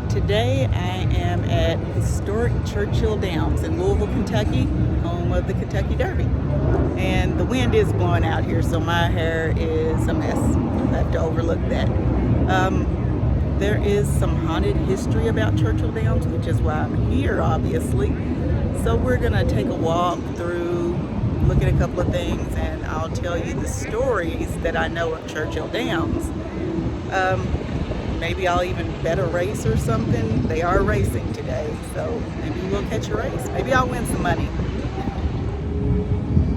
Today I am at historic Churchill Downs in Louisville, Kentucky, home of the Kentucky Derby. And the wind is blowing out here, so my hair is a mess. You'll have to overlook that. There is some haunted history about Churchill Downs, which is why I'm here, obviously. So we're gonna take a walk through, look at a couple of things, and I'll tell you the stories that I know of Churchill Downs. Maybe I'll even bet a race or something. They are racing today, so maybe we'll catch a race. Maybe I'll win some money.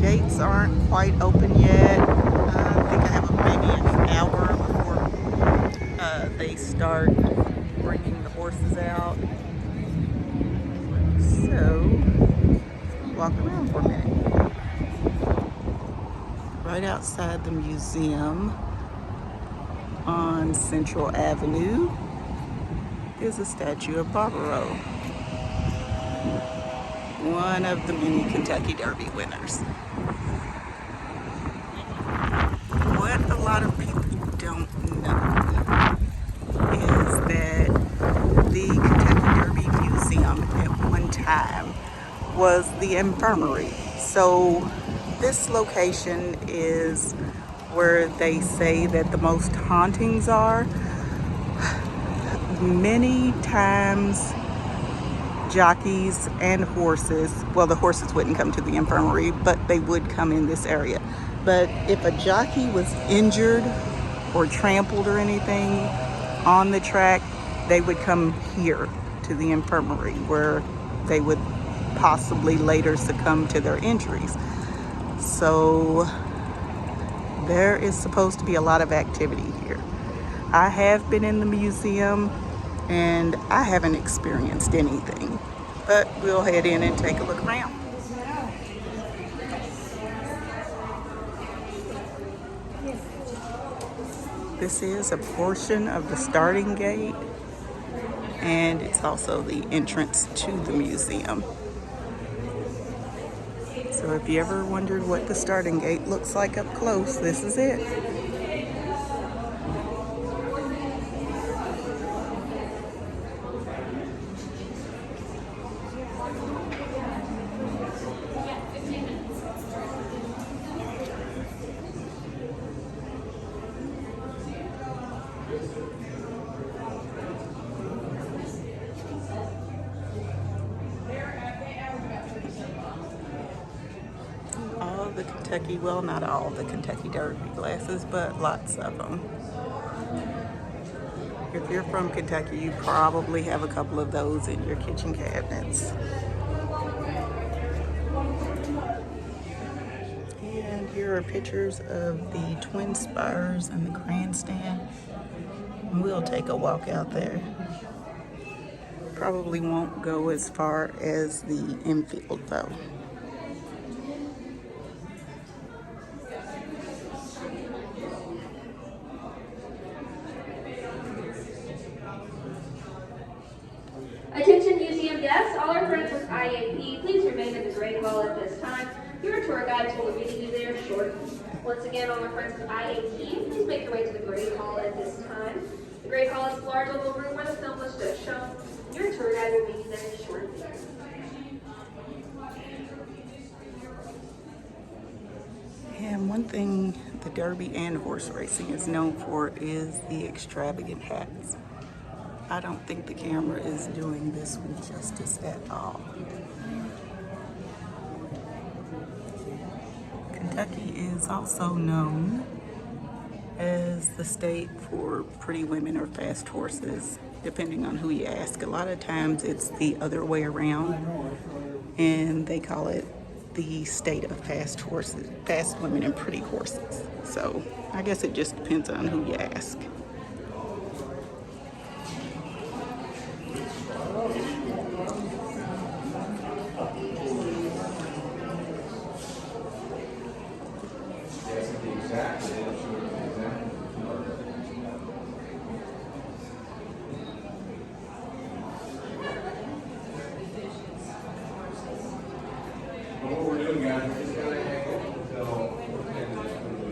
Gates aren't quite open yet. I think I have maybe an hour before they start bringing the horses out. So, walk around for a minute. Right outside the museum, on Central Avenue, is a statue of Barbaro, one of the many Kentucky Derby winners. What a lot of people don't know is that the Kentucky Derby Museum at one time was the infirmary. So this location is where they say that the most hauntings are. Many times jockeys and horses, well, the horses wouldn't come to the infirmary, but they would come in this area. But if a jockey was injured or trampled or anything on the track, they would come here to the infirmary where they would possibly later succumb to their injuries. So there is supposed to be a lot of activity here. I have been in the museum and I haven't experienced anything, but we'll head in and take a look around. This is a portion of the starting gate, and it's also the entrance to the museum. So if you ever wondered what the starting gate looks like up close, this is it. All the Kentucky, well, not all the Kentucky Derby glasses, but lots of them. If you're from Kentucky, you probably have a couple of those in your kitchen cabinets. And here are pictures of the Twin Spires and the grandstand. We'll take a walk out there. Probably won't go as far as the infield though. Attention museum guests, all our friends with IAP, please remain in the Great Hall at this time. Your tour guides will be meeting you there shortly. Once again, all our friends with IAP, please make your way to the Great Hall at this time. The Great Hall is a large oval room where the film was just shown. Your tour guide will meet you there shortly. And one thing the Derby and horse racing is known for is the extravagant hats. I don't think the camera is doing this one justice at all. Kentucky is also known as the state for pretty women or fast horses, depending on who you ask. A lot of times it's the other way around, and they call it the state of fast horses, fast women and pretty horses. So I guess it just depends on who you ask.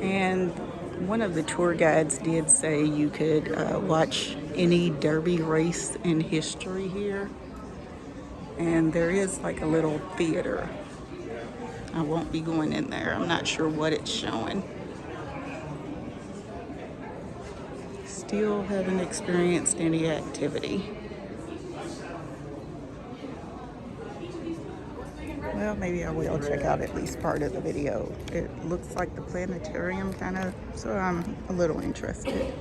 And One of the tour guides did say you could watch any Derby race in history here. And there is like a little theater. I won't be going in there. I'm not sure what it's showing. Still haven't experienced any activity. Well, maybe I will check out at least part of the video. It looks like the planetarium kind of, so I'm a little interested.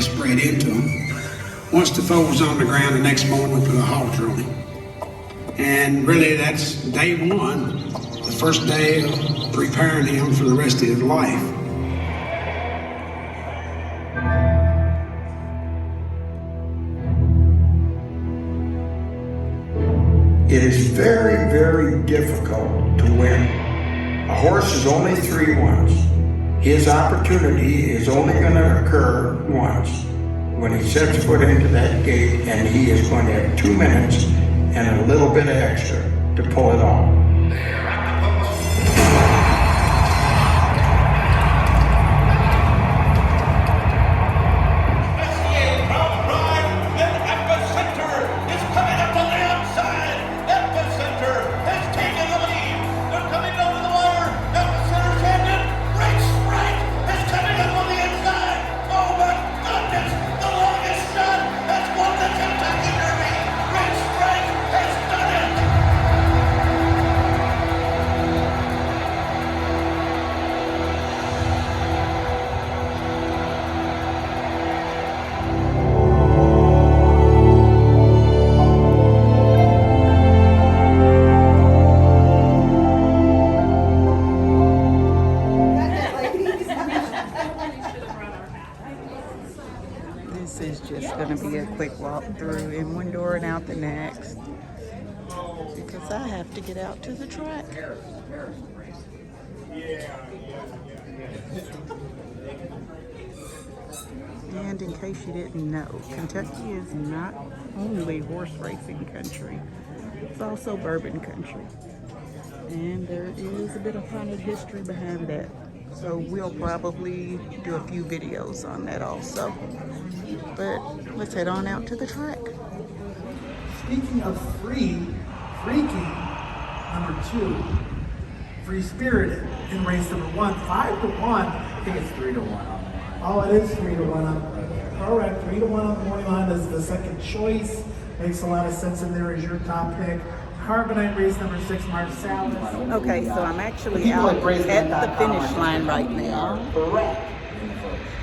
Sprayed into them. Once the foal was on the ground, the next morning we put a halter on him. And really that's day one, the first day of preparing him for the rest of his life. It is very, very difficult to win. A horse is only 3 once. His opportunity is only going to occur once, when he sets foot into that gate, and he is going to have 2 minutes and a little bit of extra to pull it off. This is just going to be a quick walk through in one door and out the next, because I have to get out to the track. And in case you didn't know, Kentucky is not only horse racing country, it's also bourbon country. And there is a bit of haunted history behind that. So we'll probably do a few videos on that also. But let's head on out to the track. Speaking of freaky, number 2, free spirited in race number 1, 5 to 1. I think it's 3 to 1 on the line. Oh, it is 3 to 1 on. Correct, 3 to 1 on the morning line is the second choice. Makes a lot of sense in there as your top pick. Carbonite race number 6, Marsalis. Okay, so I'm actually out at the finish line right now. Correct.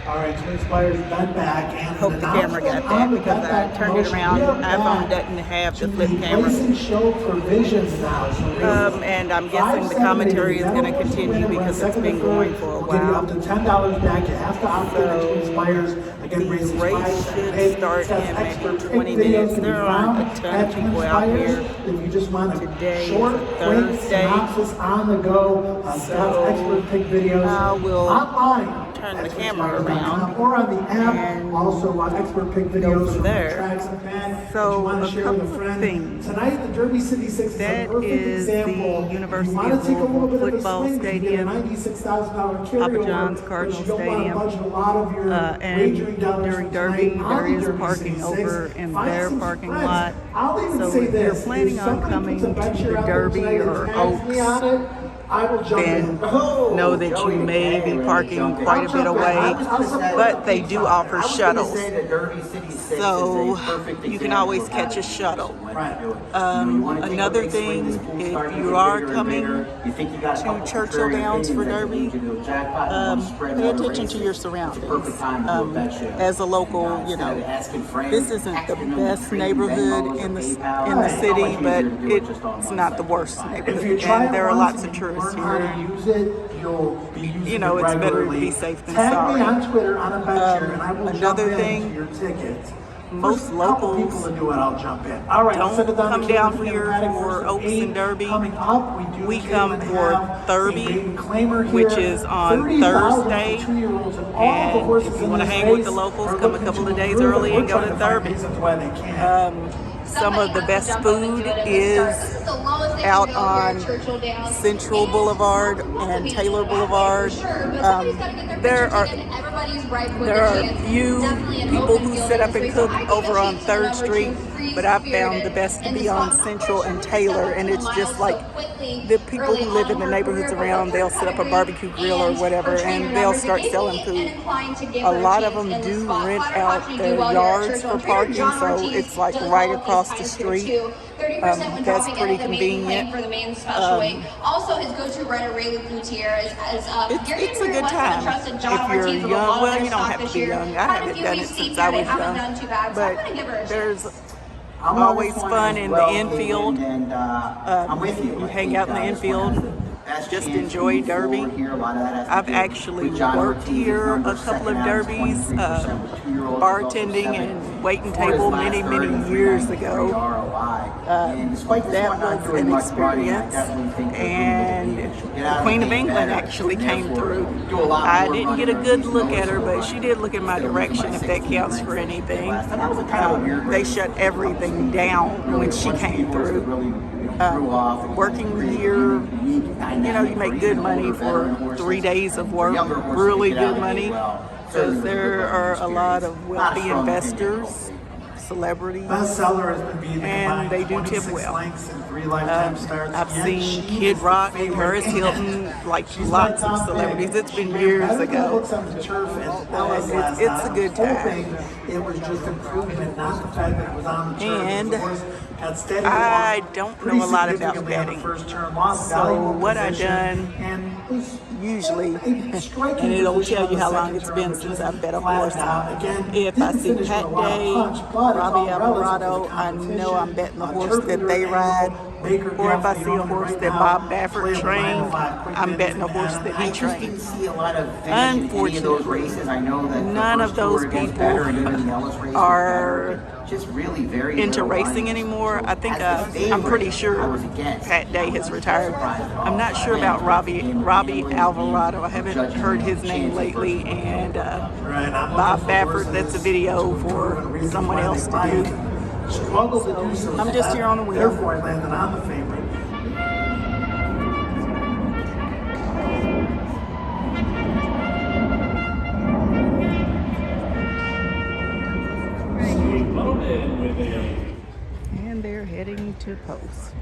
All right, Twin Spires bent back. And Hope the camera got that because I turned it around. iPhone doesn't have the flip camera. Show provisions now. So and I'm guessing the commentary is going to continue because it's been going for a We'll give you up while. to $10 back. You have to opt in to Twin Spires. Again, The races race should start in maybe 20 minutes. There aren't a ton of people out here. If you just want a Today is short, a quick Thursday. synopsis on the go, So expert pick videos I will online. turn the camera around or on the app, and also expert pick videos from from there. the tracks and fan. So, you want a to share with couple of friend. things. Tonight, the Derby City 6 is That a perfect is example. the University you want of to take a little Louisville bit of a football swing, you get a stadium, $96,000 carryover, Papa John's but Cardinal you don't want to Stadium. budget a lot of your And wagering dollars during for Derby, tonight on there the is Derby parking City over 6. in Find their some parking friends. lot. I'll even So say if you're this, planning if on somebody coming puts a to venture the out there Derby tonight and or tags me on Oaks, it, I will jump then in. know that you may be parking quite a bit away, but they do offer shuttles. So you can always catch a shuttle. Another thing, if you are coming to Churchill Downs for Derby, pay attention to your surroundings. As a local, you know, this isn't the best neighborhood in the city, but it's not the worst neighborhood. And there are lots of tourists here. You know, it's better to be safe than Tag me sorry. on Twitter on a venture, and I will jump Another in thing, to your ticket. most couple people locals to do it, I'll jump in. All right, don't set it down come to down Cambridge here Paddock for first Oaks aid. and Derby. Coming up, We do come again for have Derby, a maiden claimer which here. is on 30,000 for Thursday. 2-year-olds, and all the And horses if you in want to this hang with the race locals, are come a looking couple to of days improve, early we're and go trying to find Derby. reasons why they can't. Some of the best food is out on Central Boulevard and Taylor Boulevard. There are a few people who set up and cook over on 3rd Street, but I've found the best to be on Central and Taylor, and it's just like the people who live in the neighborhoods around, they'll set up a barbecue grill or whatever, and they'll start selling food. A lot of them do rent out their yards for parking, so it's like right across the street. That's pretty convenient. Also, his go-to rider, Ray Gutierrez, It's a good time if you're young. Well, you don't have to be young. I haven't done it since I was young, but there's always fun in the infield. You hang out in the infield, just enjoy Derby. I've actually worked here a couple of derbies, bartending and waiting table many years ago. That was an experience, and the Queen of England actually came through. I didn't get a good look at her, but she did look in my direction, if that counts for anything. They shut everything down when she came through. Working here, you make good money for 3 days of work, really good money, because there are a lot of wealthy investors, celebrities, Bestseller has been beaten and they do tip 26 well. lengths and 3 lifetime starts. I've Yet seen she Kid is Rock, the favorite. Paris Hilton, like She's lots my of top celebrities. pick. It's been She ran years better ago. looks on the turf as well as last It's a time. good time. Hoping it was just improvement, not the fact that it was on the turf. And The horse had steady I along don't pretty know a lot about significantly on the betting. first turn, lost So valuable what I've position, done and was usually, a striking and it'll position tell on you the how long second it's turn, been which since is I've bet a flat horse. out. Again, If I didn't see finish Pat with a wild Day, punch, but it's Robbie all relative to Alvarado, the I know I'm betting the competition. horse that they ride. Baker Or if I Gaffney see a on horse right that now, Bob Baffert playable trained, 905 quick I'm wins betting a in horse that. that I he just didn't trained. see a lot of finish in any of those races. I know that None the of first those two were against people better and even the Ellis race was are better. Just really very into little racing lines. anymore. So I think as the I'm pretty favorite, sure I was against. Pat Day has retired. Surprised at all. I'm not sure Again, about Robbie gambling, Alvarado. I haven't judging heard his name chances lately, versus and Right, I'm Bob looking for Baffert, horses that's a video to for improve and reasons someone why they else to might do. struggle to do so. I'm just here on a wheel. Therefore, I landed on the favorite. And they're heading to post.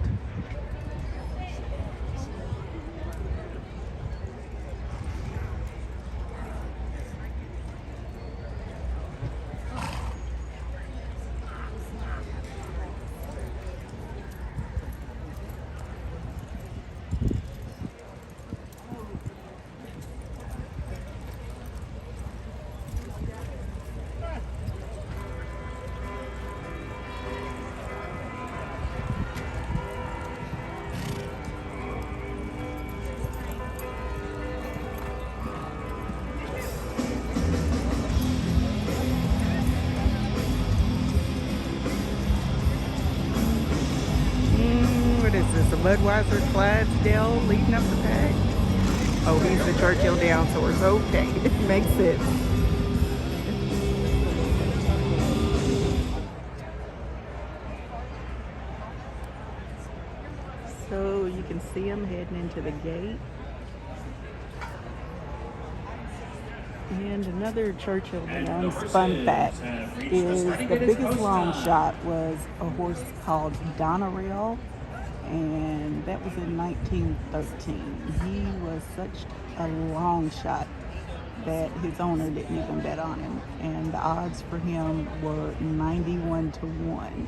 What is this, a Budweiser Clydesdale leading up the pack? Oh, he's the Churchill down horse. Okay, it makes sense. So you can see him heading into the gate. And another Churchill Downs fun fact is the biggest long shot was a horse called Donerail, and that was in 1913. He was such a long shot that his owner didn't even bet on him, and the odds for him were 91-1.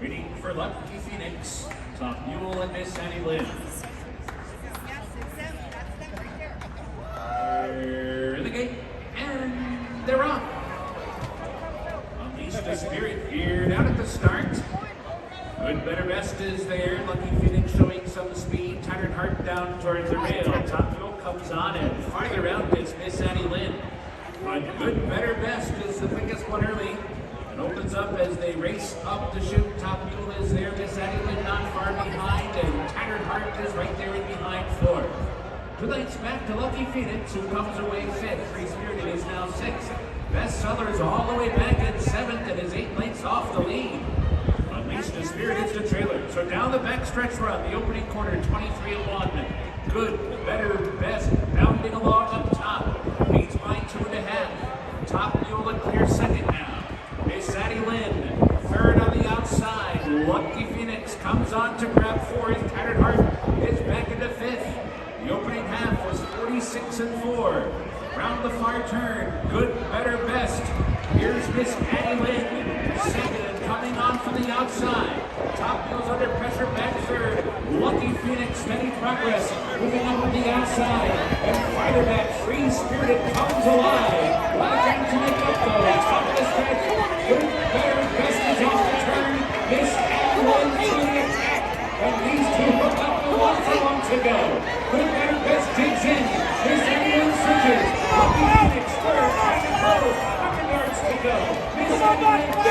Ready for Lucky Phoenix, Top Mule and Miss Annie Lynn. They're the gate, and they're off. Unleash the Spirit here down at the start. Good, better, best is there. Lucky Phoenix showing some speed. Tattered Heart down towards the rail. Top Fuel comes on and farther out it's Miss Annie Lynn. But Good, Better, Best is the quickest one early. It opens up as they race up the chute. Top Mule is there. Miss Annie Lynn not far behind. And Tattered Heart is right there in behind fourth. 2 lengths back to Lucky Phoenix, who comes away fifth. Free Spirited is now sixth. Bestseller is all the way back in seventh and is 8 lengths off the lead. Unleashed the Spirited's the trailer. So down the back stretch run, the opening corner, 23-1. Good, Better, Best, bounding along up top. Leads by 2.5. Top Mule a clear second now. Miss Annie Lynn, third on the outside. Lucky Phoenix comes on to grab fourth. Tattered Heart is back into fifth. The opening half was 46-4. Round the far turn, Good, Better, Best. Here's Miss Annie Lynn, second and coming on from the outside. Top Mule's under pressure, back third. Lucky Phoenix, steady progress, moving up on the outside. And farther back, Free Spirited comes alive. What a time to make up though. Top of the stretch, Good, Better, Best is off the turn. Miss Annie Lynn to the attack. And these two hook up the one for one to go. Good, Better, Best digs in. Miss Annie Lynn switches. Lucky Phoenix third, and a close. 100 yards to go. Miss Annie Lynn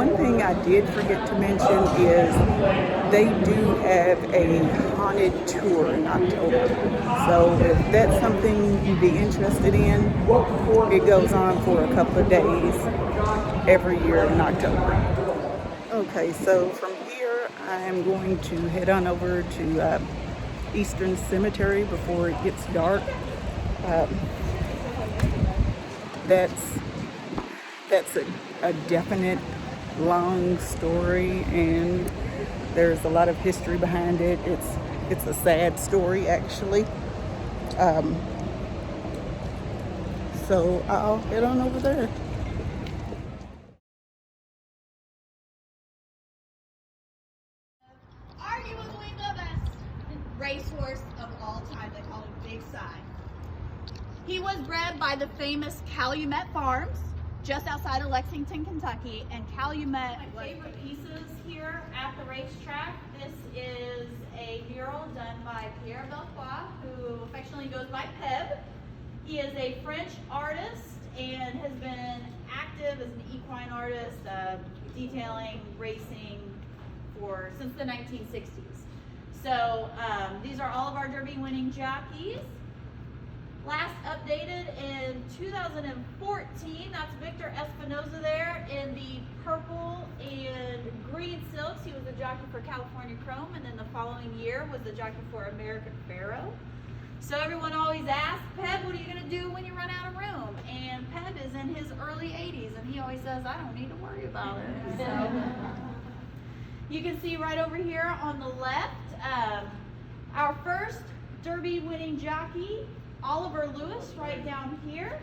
One thing I did forget to mention is they do have a haunted tour in October. So if that's something you'd be interested in, it goes on for a couple of days every year in October. Okay, so from here I'm going to head on over to Eastern Cemetery before it gets dark. That's a definite long story, and there's a lot of history behind it. It's a sad story, actually. So I'll head on over there. Arguably the best racehorse of all time. They call him Big Si. He was bred by the famous Calumet Farms, just outside of Lexington, Kentucky, and Calumet. My favorite pieces here at the racetrack. This is a mural done by Pierre Belfoy, who affectionately goes by Peb. He is a French artist and has been active as an equine artist, detailing racing since the 1960s. So these are all of our Derby winning jockeys. Last updated in 2014, that's Victor Espinoza there in the purple and green silks. He was the jockey for California Chrome, and then the following year was the jockey for American Pharaoh. So everyone always asks, Peb, what are you going to do when you run out of room? And Peb is in his early 80s, and he always says, I don't need to worry about it. So you can see right over here on the left, our first Derby winning jockey, Oliver Lewis, right down here.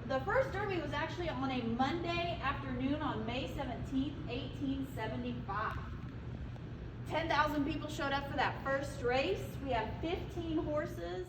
The first Derby was actually on a Monday afternoon on May 17th, 1875. 10,000 people showed up for that first race. We have 15 horses.